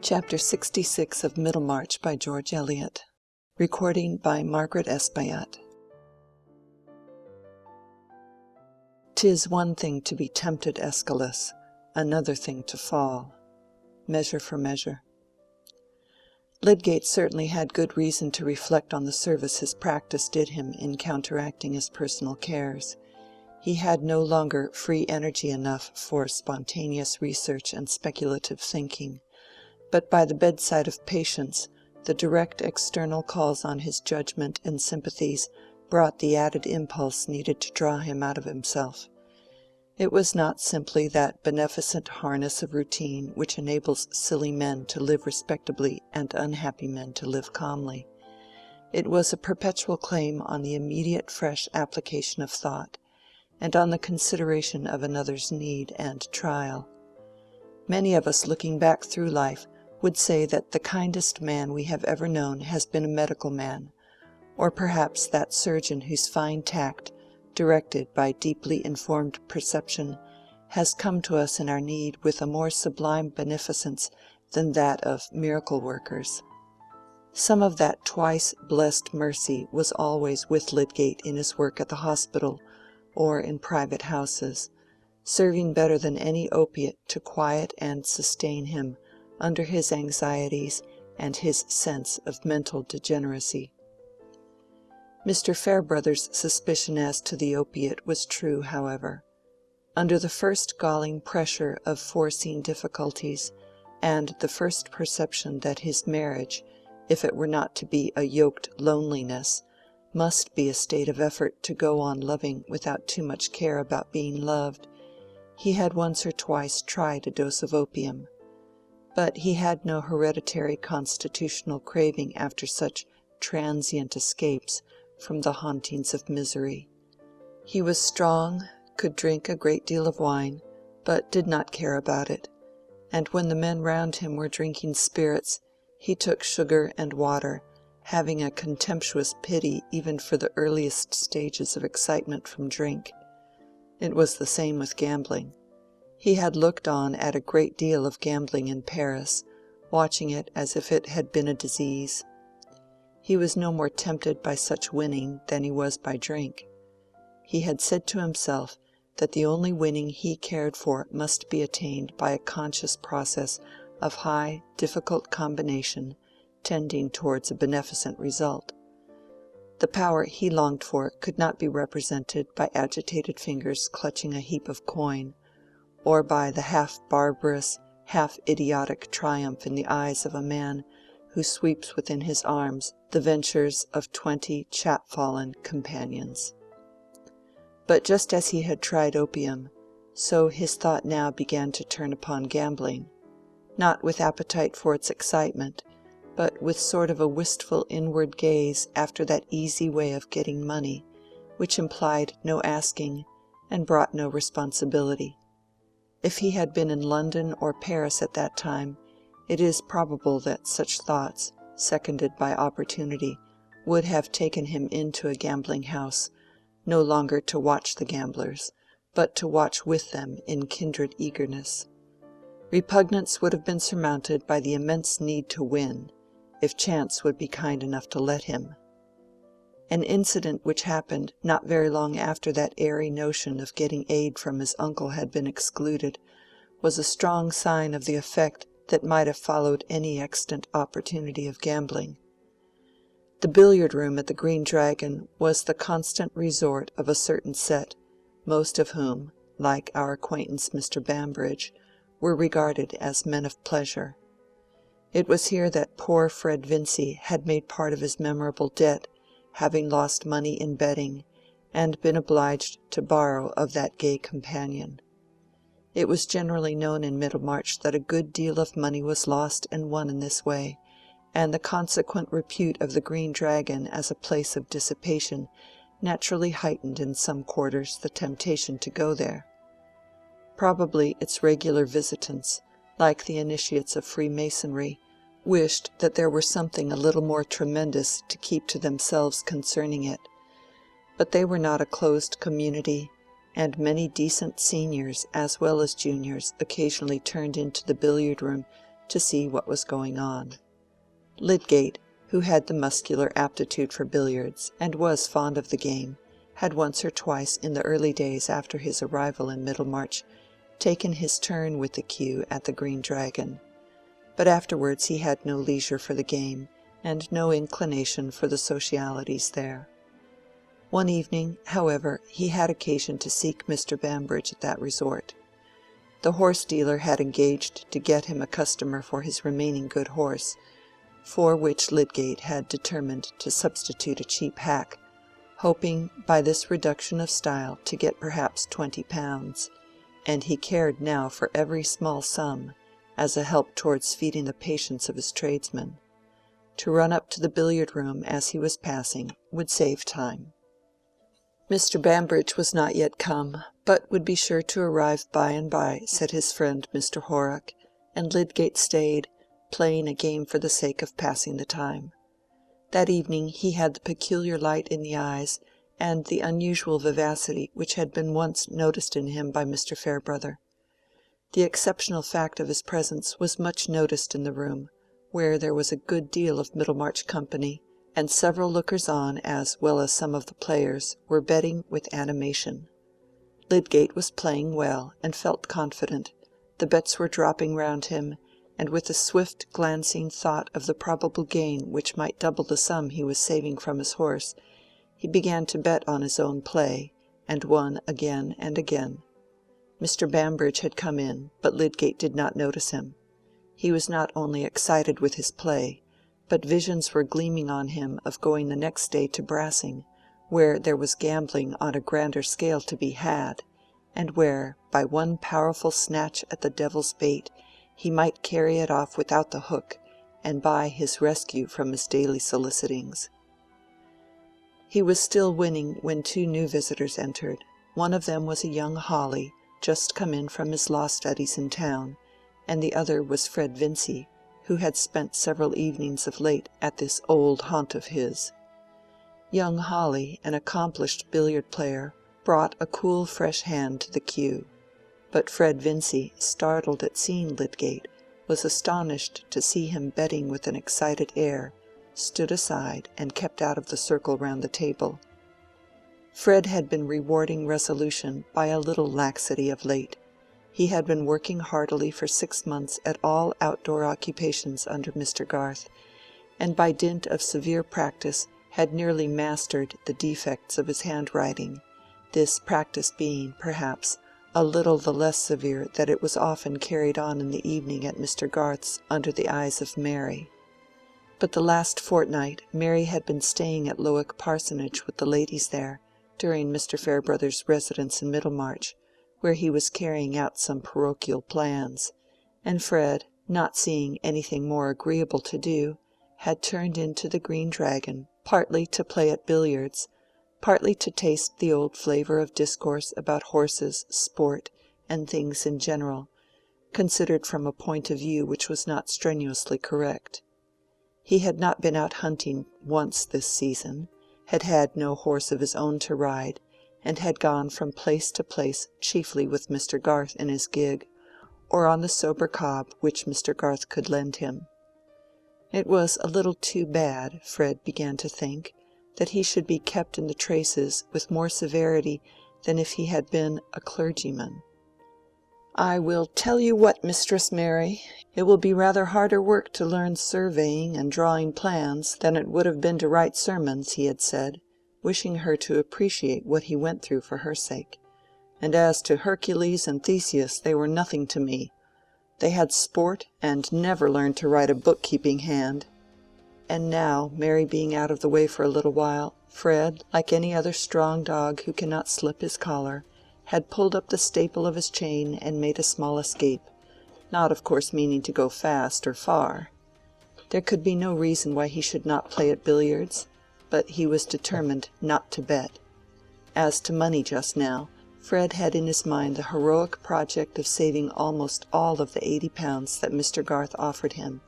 Chapter 66 of Middlemarch by George Eliot. Recording by Margaret Espaillat. 'Tis one thing to be tempted, Aeschylus, another thing to fall. Measure for Measure. Lydgate certainly had good reason to reflect on the service his practice did him in counteracting his personal cares. He had no longer free energy enough for spontaneous research and speculative thinking, but by the bedside of patients, the direct external calls on his judgment and sympathies brought the added impulse needed to draw him out of himself. It was not simply that beneficent harness of routine which enables silly men to live respectably and unhappy men to live calmly. It was a perpetual claim on the immediate fresh application of thought, and on the consideration of another's need and trial. Many of us looking back through life would say that the kindest man we have ever known has been a medical man, or perhaps that surgeon whose fine tact, directed by deeply informed perception, has come to us in our need with a more sublime beneficence than that of miracle workers. Some of that twice blessed mercy was always with Lydgate in his work at the hospital or in private houses, serving better than any opiate to quiet and sustain him under his anxieties and his sense of mental degeneracy. Mr. Farebrother's suspicion as to the opiate was true, however. Under the first galling pressure of foreseen difficulties, and the first perception that his marriage, if it were not to be a yoked loneliness, must be a state of effort to go on loving without too much care about being loved, he had once or twice tried a dose of opium. But he had no hereditary constitutional craving after such transient escapes from the hauntings of misery. He was strong, could drink a great deal of wine, but did not care about it, and when the men round him were drinking spirits, he took sugar and water, having a contemptuous pity even for the earliest stages of excitement from drink. It was the same with gambling. He had looked on at a great deal of gambling in Paris, watching it as if it had been a disease. He was no more tempted by such winning than he was by drink. He had said to himself that the only winning he cared for must be attained by a conscious process of high, difficult combination tending towards a beneficent result. The power he longed for could not be represented by agitated fingers clutching a heap of coin, or by the half-barbarous, half-idiotic triumph in the eyes of a man who sweeps within his arms the ventures of 20 chapfallen companions. But just as he had tried opium, so his thought now began to turn upon gambling, not with appetite for its excitement, but with sort of a wistful inward gaze after that easy way of getting money, which implied no asking and brought no responsibility. If he had been in London or Paris at that time, it is probable that such thoughts, seconded by opportunity, would have taken him into a gambling house, no longer to watch the gamblers, but to watch with them in kindred eagerness. Repugnance would have been surmounted by the immense need to win, if chance would be kind enough to let him. An incident which happened not very long after that airy notion of getting aid from his uncle had been excluded, was a strong sign of the effect that might have followed any extant opportunity of gambling. The billiard-room at the Green Dragon was the constant resort of a certain set, most of whom, like our acquaintance Mr. Bambridge, were regarded as men of pleasure. It was here that poor Fred Vincy had made part of his memorable debt, having lost money in betting, and been obliged to borrow of that gay companion. It was generally known in Middlemarch that a good deal of money was lost and won in this way, and the consequent repute of the Green Dragon as a place of dissipation naturally heightened in some quarters the temptation to go there. Probably its regular visitants, like the initiates of Freemasonry, wished that there were something a little more tremendous to keep to themselves concerning it, but they were not a closed community, and many decent seniors as well as juniors occasionally turned into the billiard-room to see what was going on. Lydgate, who had the muscular aptitude for billiards, and was fond of the game, had once or twice in the early days after his arrival in Middlemarch taken his turn with the cue at the Green Dragon, but afterwards he had no leisure for the game, and no inclination for the socialities there. One evening, however, he had occasion to seek Mr. Bambridge at that resort. The horse-dealer had engaged to get him a customer for his remaining good horse, for which Lydgate had determined to substitute a cheap hack, hoping by this reduction of style to get perhaps £20, and he cared now for every small sum, as a help towards feeding the patience of his tradesmen. To run up to the billiard-room as he was passing would save time. Mr. Bambridge was not yet come, but would be sure to arrive by and by, said his friend Mr. Horrock, and Lydgate stayed, playing a game for the sake of passing the time. That evening he had the peculiar light in the eyes and the unusual vivacity which had been once noticed in him by Mr. Farebrother. The exceptional fact of his presence was much noticed in the room, where there was a good deal of Middlemarch company, and several lookers-on as well as some of the players were betting with animation. Lydgate was playing well and felt confident. The bets were dropping round him, and with a swift glancing thought of the probable gain which might double the sum he was saving from his horse, he began to bet on his own play, and won again and again. Mr. Bambridge had come in, but Lydgate did not notice him. He was not only excited with his play, but visions were gleaming on him of going the next day to Brassing, where there was gambling on a grander scale to be had, and where, by one powerful snatch at the devil's bait, he might carry it off without the hook, and buy his rescue from his daily solicitings. He was still winning when two new visitors entered. One of them was a young Hawley, just come in from his law studies in town, and the other was Fred Vincy, who had spent several evenings of late at this old haunt of his. Young Hawley, an accomplished billiard player, brought a cool fresh hand to the cue, but Fred Vincy, startled at seeing Lydgate, was astonished to see him betting with an excited air, stood aside and kept out of the circle round the table. Fred had been rewarding resolution by a little laxity of late. He had been working heartily for 6 months at all outdoor occupations under Mr. Garth, and by dint of severe practice had nearly mastered the defects of his handwriting, this practice being, perhaps, a little the less severe that it was often carried on in the evening at Mr. Garth's under the eyes of Mary. But the last fortnight Mary had been staying at Lowick Parsonage with the ladies there, during Mr. Farebrother's residence in Middlemarch, where he was carrying out some parochial plans, and Fred, not seeing anything more agreeable to do, had turned into the Green Dragon, partly to play at billiards, partly to taste the old flavour of discourse about horses, sport, and things in general, considered from a point of view which was not strenuously correct. He had not been out hunting once this season, had had no horse of his own to ride, and had gone from place to place chiefly with Mr. Garth in his gig, or on the sober cob which Mr. Garth could lend him. It was a little too bad, Fred began to think, that he should be kept in the traces with more severity than if he had been a clergyman. "I will tell you what, Mistress Mary, it will be rather harder work to learn surveying and drawing plans than it would have been to write sermons," he had said, wishing her to appreciate what he went through for her sake. "And as to Hercules and Theseus, they were nothing to me. They had sport and never learned to write a bookkeeping hand." And now, Mary being out of the way for a little while, Fred, like any other strong dog who cannot slip his collar, had pulled up the staple of his chain and made a small escape, not of course meaning to go fast or far. There could be no reason why he should not play at billiards, but he was determined not to bet. As to money just now, Fred had in his mind the heroic project of saving almost all of the £80 that Mr. Garth offered him,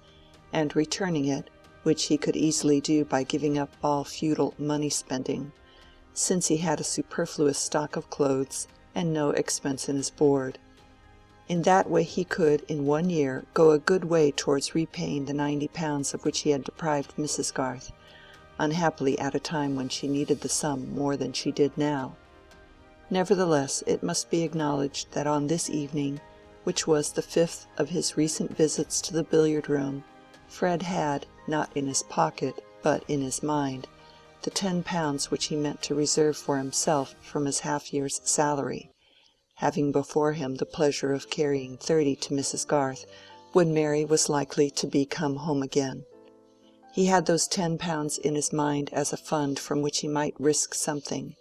and returning it, which he could easily do by giving up all futile money-spending, since he had a superfluous stock of clothes and no expense in his board. In that way he could, in 1 year, go a good way towards repaying the £90 of which he had deprived Mrs. Garth, unhappily at a time when she needed the sum more than she did now. Nevertheless, it must be acknowledged that on this evening, which was the 5th of his recent visits to the billiard-room, Fred had, not in his pocket, but in his mind, the £10 which he meant to reserve for himself from his half-year's salary, having before him the pleasure of carrying 30 to Mrs. Garth when Mary was likely to be come home again. He had those £10 in his mind as a fund from which he might risk something,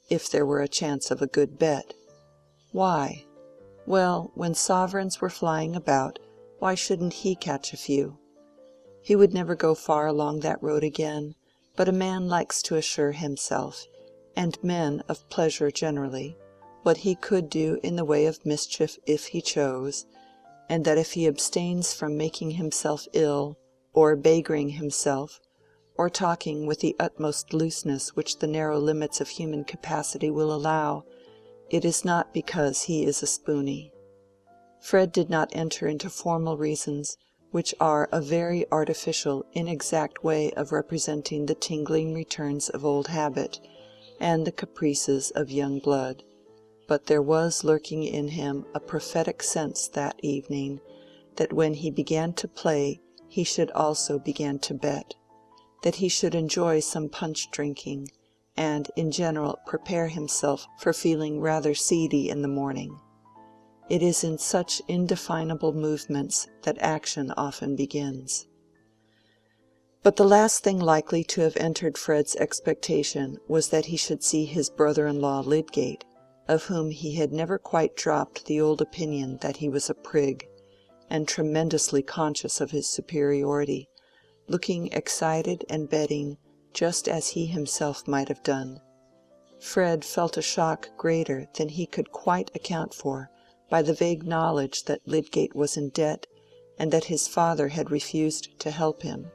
if there were a chance of a good bet. Why? Well, when sovereigns were flying about, why shouldn't he catch a few? He would never go far along that road again, but a man likes to assure himself, and men of pleasure generally, what he could do in the way of mischief if he chose, and that if he abstains from making himself ill, or beggaring himself, or talking with the utmost looseness which the narrow limits of human capacity will allow, it is not because he is a spoony. Fred did not enter into formal reasons, which are a very artificial, inexact way of representing the tingling returns of old habit, and the caprices of young blood. But there was lurking in him a prophetic sense that evening, that when he began to play he should also begin to bet, that he should enjoy some punch-drinking, and in general prepare himself for feeling rather seedy in the morning. It is in such indefinable movements that action often begins. But the last thing likely to have entered Fred's expectation was that he should see his brother-in-law Lydgate, of whom he had never quite dropped the old opinion that he was a prig, and tremendously conscious of his superiority, looking excited and betting just as he himself might have done. Fred felt a shock greater than he could quite account for by the vague knowledge that Lydgate was in debt, and that his father had refused to help him,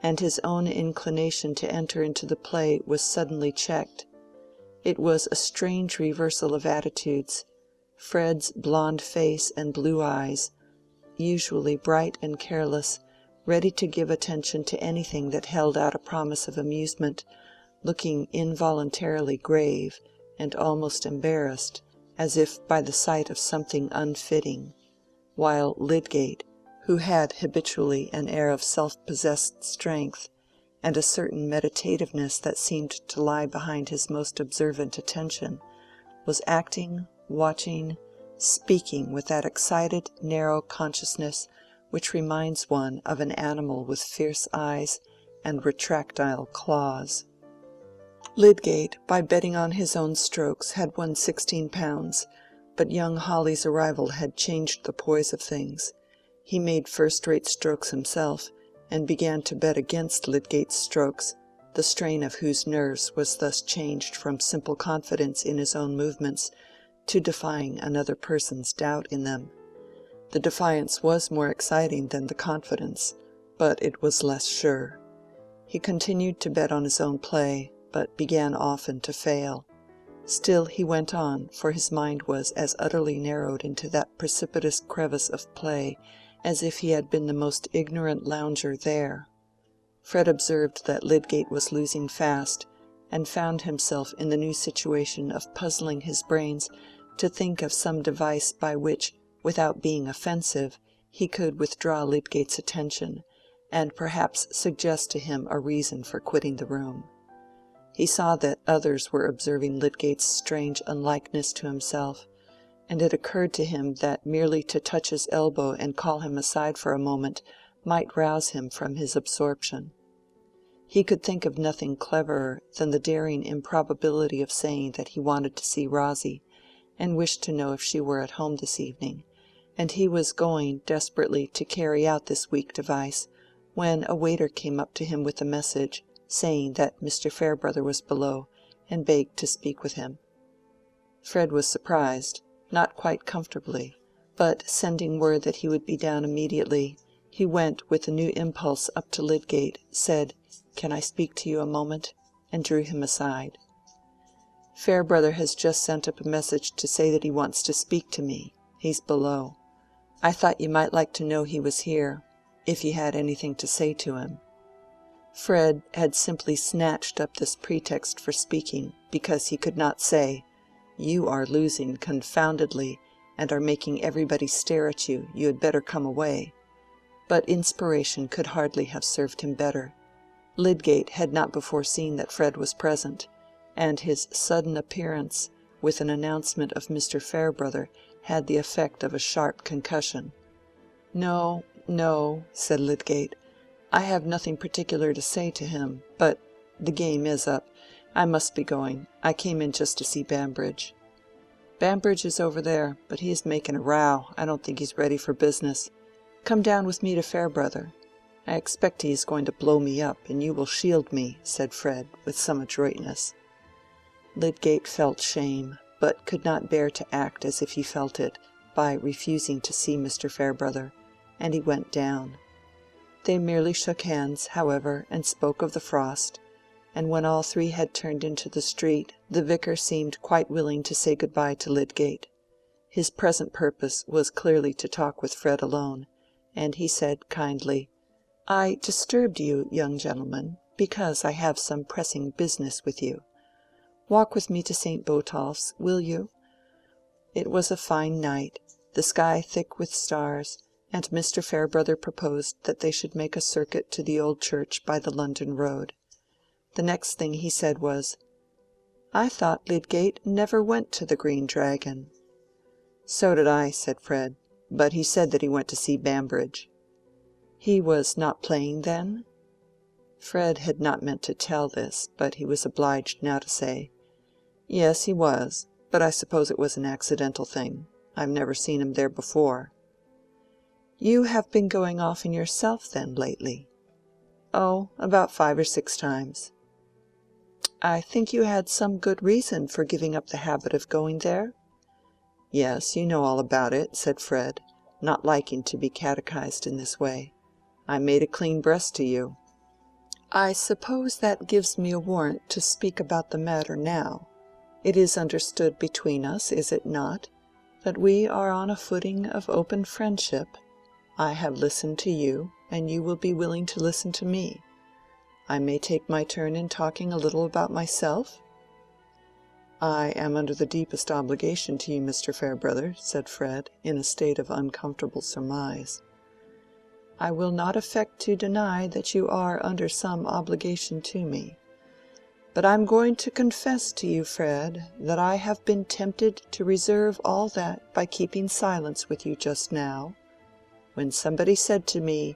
and his own inclination to enter into the play was suddenly checked. It was a strange reversal of attitudes. Fred's blond face and blue eyes, usually bright and careless, ready to give attention to anything that held out a promise of amusement, looking involuntarily grave and almost embarrassed, as if by the sight of something unfitting, while Lydgate, who had habitually an air of self-possessed strength, and a certain meditativeness that seemed to lie behind his most observant attention, was acting, watching, speaking with that excited, narrow consciousness which reminds one of an animal with fierce eyes and retractile claws. Lydgate, by betting on his own strokes, had won £16, but young Hawley's arrival had changed the poise of things. He made first-rate strokes himself, and began to bet against Lydgate's strokes, the strain of whose nerves was thus changed from simple confidence in his own movements to defying another person's doubt in them. The defiance was more exciting than the confidence, but it was less sure. He continued to bet on his own play, but began often to fail. Still he went on, for his mind was as utterly narrowed into that precipitous crevice of play as if he had been the most ignorant lounger there. Fred observed that Lydgate was losing fast, and found himself in the new situation of puzzling his brains to think of some device by which, without being offensive, he could withdraw Lydgate's attention, and perhaps suggest to him a reason for quitting the room. He saw that others were observing Lydgate's strange unlikeness to himself, and it occurred to him that merely to touch his elbow and call him aside for a moment might rouse him from his absorption. He could think of nothing cleverer than the daring improbability of saying that he wanted to see Rosy, and wished to know if she were at home this evening, and he was going desperately to carry out this weak device, when a waiter came up to him with a message, saying that Mr. Farebrother was below, and begged to speak with him. Fred was surprised, not quite comfortably, but sending word that he would be down immediately, he went with a new impulse up to Lydgate, said, "Can I speak to you a moment?" and drew him aside. "Farebrother has just sent up a message to say that he wants to speak to me. He's below." I thought you might like to know he was here, if you had anything to say to him." Fred had simply snatched up this pretext for speaking, because he could not say, "You are losing confoundedly, and are making everybody stare at you. You had better come away." But inspiration could hardly have served him better. Lydgate had not before seen that Fred was present, and his sudden appearance with an announcement of Mr. Farebrother had the effect of a sharp concussion. "No, no," said Lydgate, "I have nothing particular to say to him, but the game is up. I must be going. I came in just to see Bambridge." "Bambridge is over there, but he is making a row. I don't think he's ready for business. Come down with me to Farebrother. I expect he is going to blow me up, and you will shield me," said Fred, with some adroitness. Lydgate felt shame, but could not bear to act as if he felt it, by refusing to see Mr. Farebrother, and he went down. They merely shook hands, however, and spoke of the frost, and when all three had turned into the street, the vicar seemed quite willing to say good-bye to Lydgate. His present purpose was clearly to talk with Fred alone, and he said kindly, "I disturbed you, young gentleman, because I have some pressing business with you. Walk with me to St. Botolph's, will you?" It was a fine night, the sky thick with stars, and Mr. Farebrother proposed that they should make a circuit to the old church by the London road. The next thing he said was, "I thought Lydgate never went to the Green Dragon." "So did I," said Fred, "but he said that he went to see Bambridge." "He was not playing then?" Fred had not meant to tell this, but he was obliged now to say, "Yes, he was, but I suppose it was an accidental thing. I've never seen him there before." "You have been going often yourself, then, lately?" "Oh, about 5 or 6 times." "I think you had some good reason for giving up the habit of going there?" "Yes, you know all about it," said Fred, not liking to be catechized in this way. "I made a clean breast to you." "I suppose that gives me a warrant to speak about the matter now. It is understood between us, is it not, that we are on a footing of open friendship? I have listened to you, and you will be willing to listen to me. I may take my turn in talking a little about myself?" "I am under the deepest obligation to you, Mr. Farebrother," said Fred, in a state of uncomfortable surmise. "I will not affect to deny that you are under some obligation to me. But I'm going to confess to you, Fred, that I have been tempted to reserve all that by keeping silence with you just now. When somebody said to me,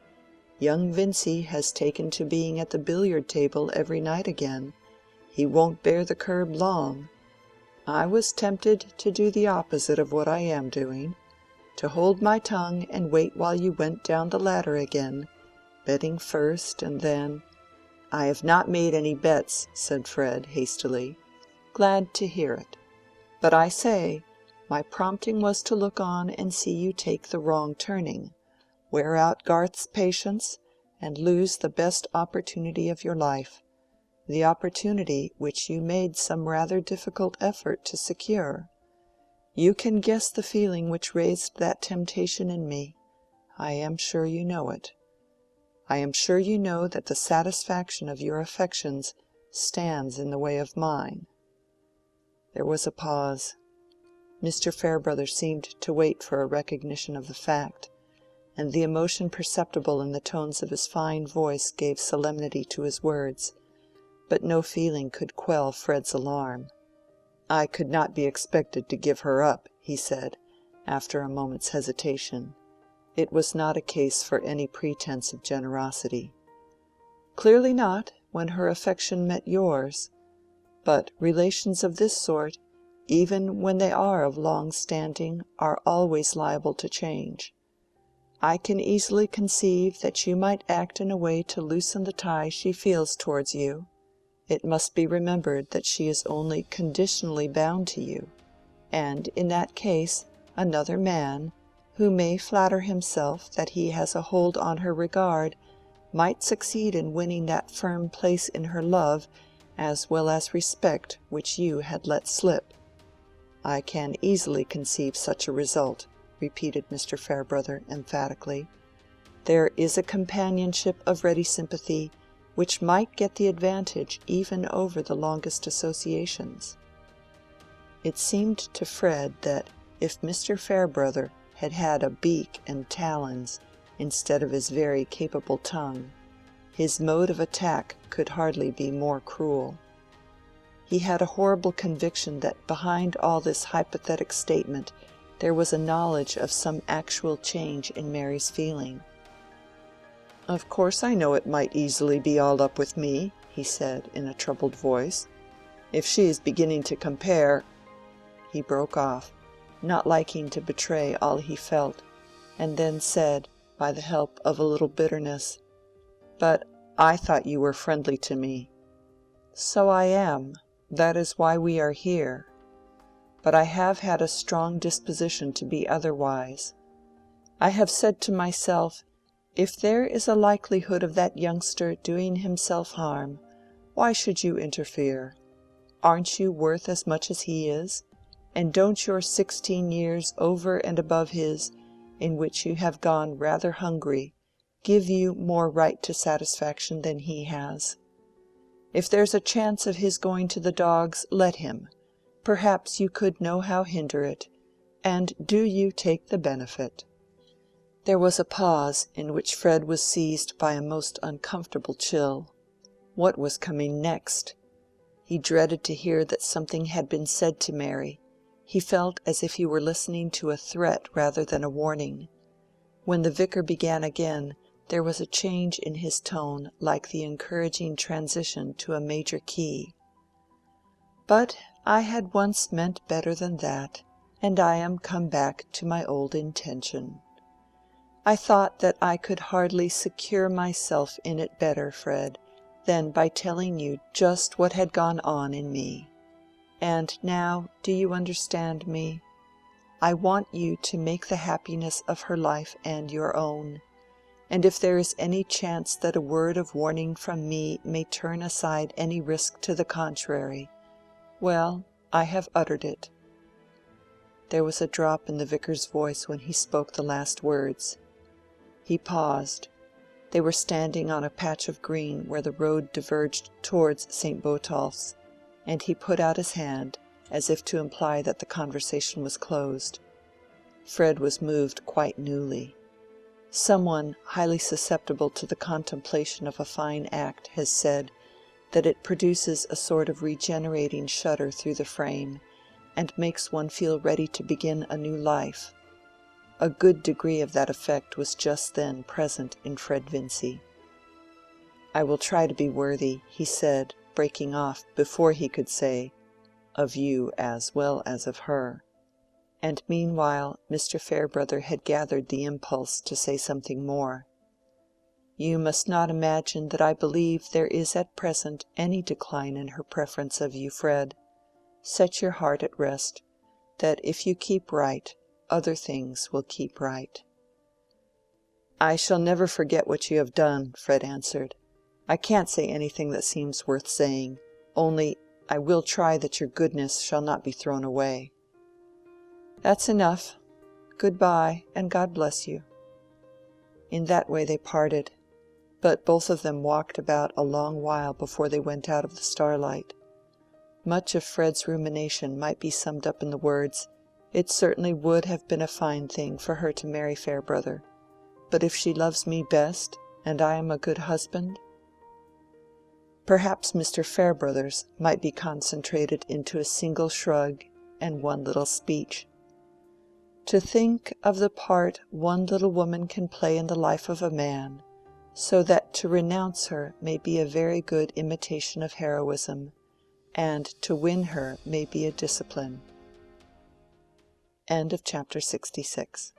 'Young Vincy has taken to being at the billiard table every night again. He won't bear the curb long,' I was tempted to do the opposite of what I am doing, to hold my tongue and wait while you went down the ladder again, betting first and then—" "I have not made any bets," said Fred, hastily. "Glad to hear it. But I say, my prompting was to look on and see you take the wrong turning, wear out Garth's patience, and lose the best opportunity of your life, the opportunity which you made some rather difficult effort to secure. You can guess the feeling which raised that temptation in me. I am sure you know it. I am sure you know that the satisfaction of your affections stands in the way of mine." There was a pause. Mr. Farebrother seemed to wait for a recognition of the fact, and the emotion perceptible in the tones of his fine voice gave solemnity to his words, but no feeling could quell Fred's alarm. "I could not be expected to give her up," he said, after a moment's hesitation. It was not a case for any pretense of generosity. "Clearly not, when her affection met yours. But relations of this sort, even when they are of long standing, are always liable to change. I can easily conceive that you might act in a way to loosen the tie she feels towards you. It must be remembered that she is only conditionally bound to you, and in that case another man, who may flatter himself that he has a hold on her regard, might succeed in winning that firm place in her love as well as respect which you had let slip. I can easily conceive such a result, repeated Mr. Farebrother emphatically. "There is a companionship of ready sympathy which might get the advantage even over the longest associations." It seemed to Fred that if Mr. Farebrother had had a beak and talons instead of his very capable tongue, his mode of attack could hardly be more cruel. He had a horrible conviction that behind all this hypothetic statement there was a knowledge of some actual change in Mary's feeling. "Of course I know it might easily be all up with me," he said, in a troubled voice. "If she is beginning to compare—" He broke off, not liking to betray all he felt, and then said, by the help of a little bitterness, "But I thought you were friendly to me." "So I am. That is why we are here. But I have had a strong disposition to be otherwise. I have said to myself, if there is a likelihood of that youngster doing himself harm, why should you interfere? Aren't you worth as much as he is? And don't your 16 years over and above his, in which you have gone rather hungry, give you more right to satisfaction than he has? If there's a chance of his going to the dogs, let him. Perhaps you could nohow hinder it, and do you take the benefit." There was a pause in which Fred was seized by a most uncomfortable chill. What was coming next? He dreaded to hear that something had been said to Mary. He felt as if he were listening to a threat rather than a warning. When the vicar began again, there was a change in his tone like the encouraging transition to a major key. "But I had once meant better than that, and I am come back to my old intention. I thought that I could hardly secure myself in it better, Fred, than by telling you just what had gone on in me. And now, do you understand me? I want you to make the happiness of her life and your own, and if there is any chance that a word of warning from me may turn aside any risk to the contrary, well, I have uttered it." There was a drop in the vicar's voice when he spoke the last words. He paused. They were standing on a patch of green where the road diverged towards St. Botolph's, and he put out his hand, as if to imply that the conversation was closed. Fred was moved quite newly. Some one highly susceptible to the contemplation of a fine act has said that it produces a sort of regenerating shudder through the frame, and makes one feel ready to begin a new life. A good degree of that effect was just then present in Fred Vincy. "I will try to be worthy," he said, breaking off before he could say, "of you as well as of her." And meanwhile Mr. Farebrother had gathered the impulse to say something more. "You must not imagine that I believe there is at present any decline in her preference of you, Fred. Set your heart at rest, that if you keep right, other things will keep right." "I shall never forget what you have done," Fred answered. "I can't say anything that seems worth saying, only I will try that your goodness shall not be thrown away." "That's enough. Good-bye, and God bless you." In that way they parted, but both of them walked about a long while before they went out of the starlight. Much of Fred's rumination might be summed up in the words, "It certainly would have been a fine thing for her to marry Farebrother, but if she loves me best, and I am a good husband—" Perhaps Mr. Farebrother's might be concentrated into a single shrug and one little speech. "To think of the part one little woman can play in the life of a man, so that to renounce her may be a very good imitation of heroism, and to win her may be a discipline." End of chapter 66.